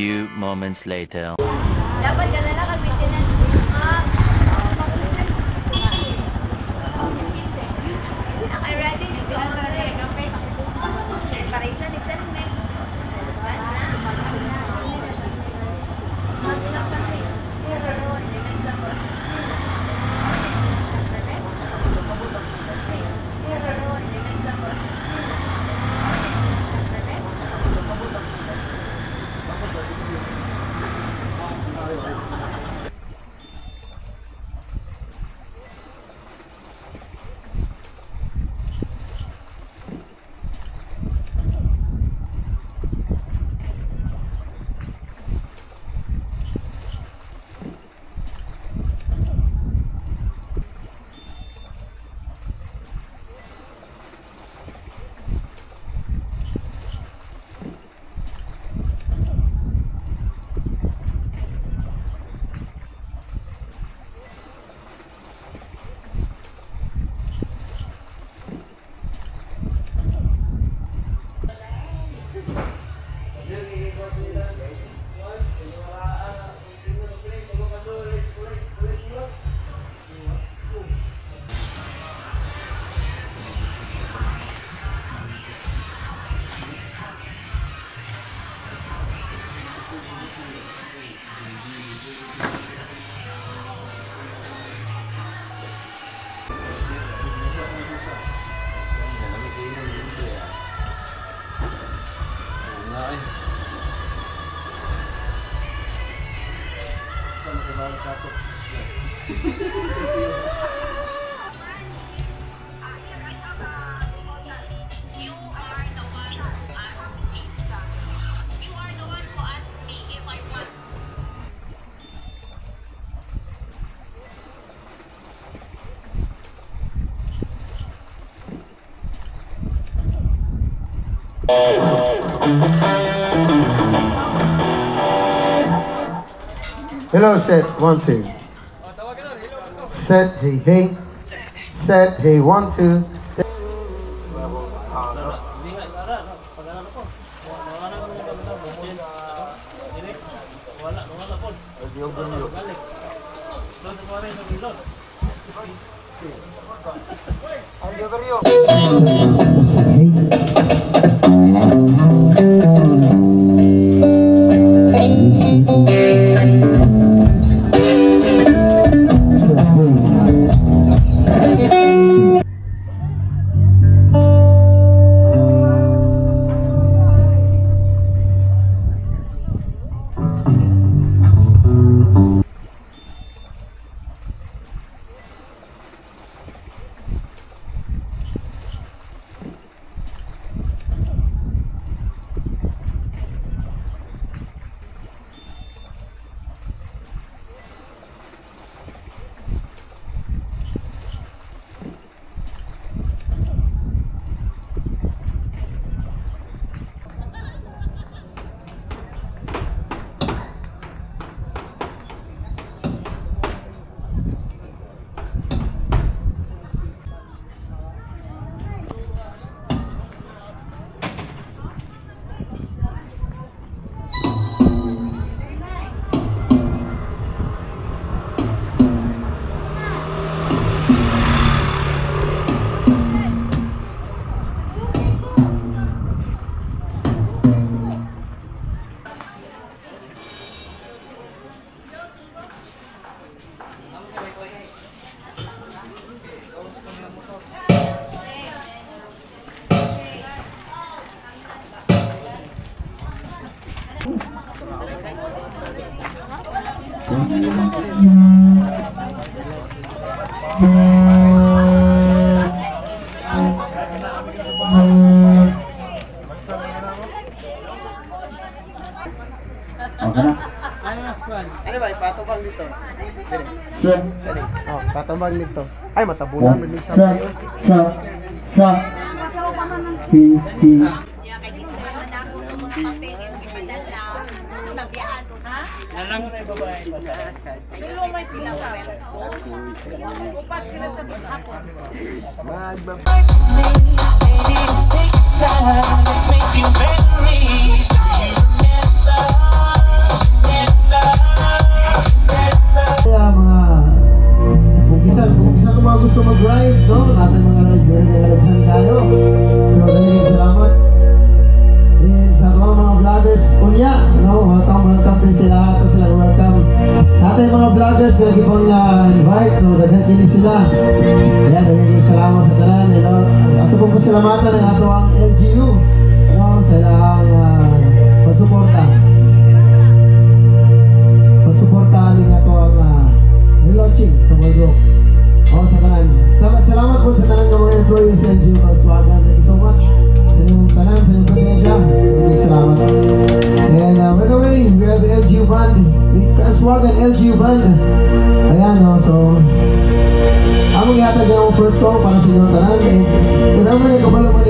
few moments later. Dapat ka na lang mag-maintenance. Okay, ready? Dito ako na rin. Okay. Separate na dito. Hello, set, 1, 2. Set, hey, hey. Set, hey, 1, 2. Ano ba, ipatubang dito? Sa, Oh, patubang dito. Ay, matabunan mo dito. sa, hi, hi. Kaya kay dito naman ako ng mga papel yung ipadala. Ito nabiyaan ko, ha? Nalang na babae. Tulumay sila sa peras po. Upat sila sa hapon. Let's make you memories. Remember. vloggers nga gipang invite, so daghan kini sila. Ayan, daghan salamat sa tanan. Ato pong pasalamatan ng ato ang LGU, sa ilang pagsuporta. Pagsuporta ning ato ang relaunching sa World sa tanan. Salamat po sa tanan ng mga employees sa LGU Kauswagan. Thank you so much sa inyong tanan, sa inyong pasensya. Salamat. And by the way, we are the LGU band, the Kauswagan LGU band. Ayan, so among yata yung first song para sa inyong tanan. Remember, kabalo mo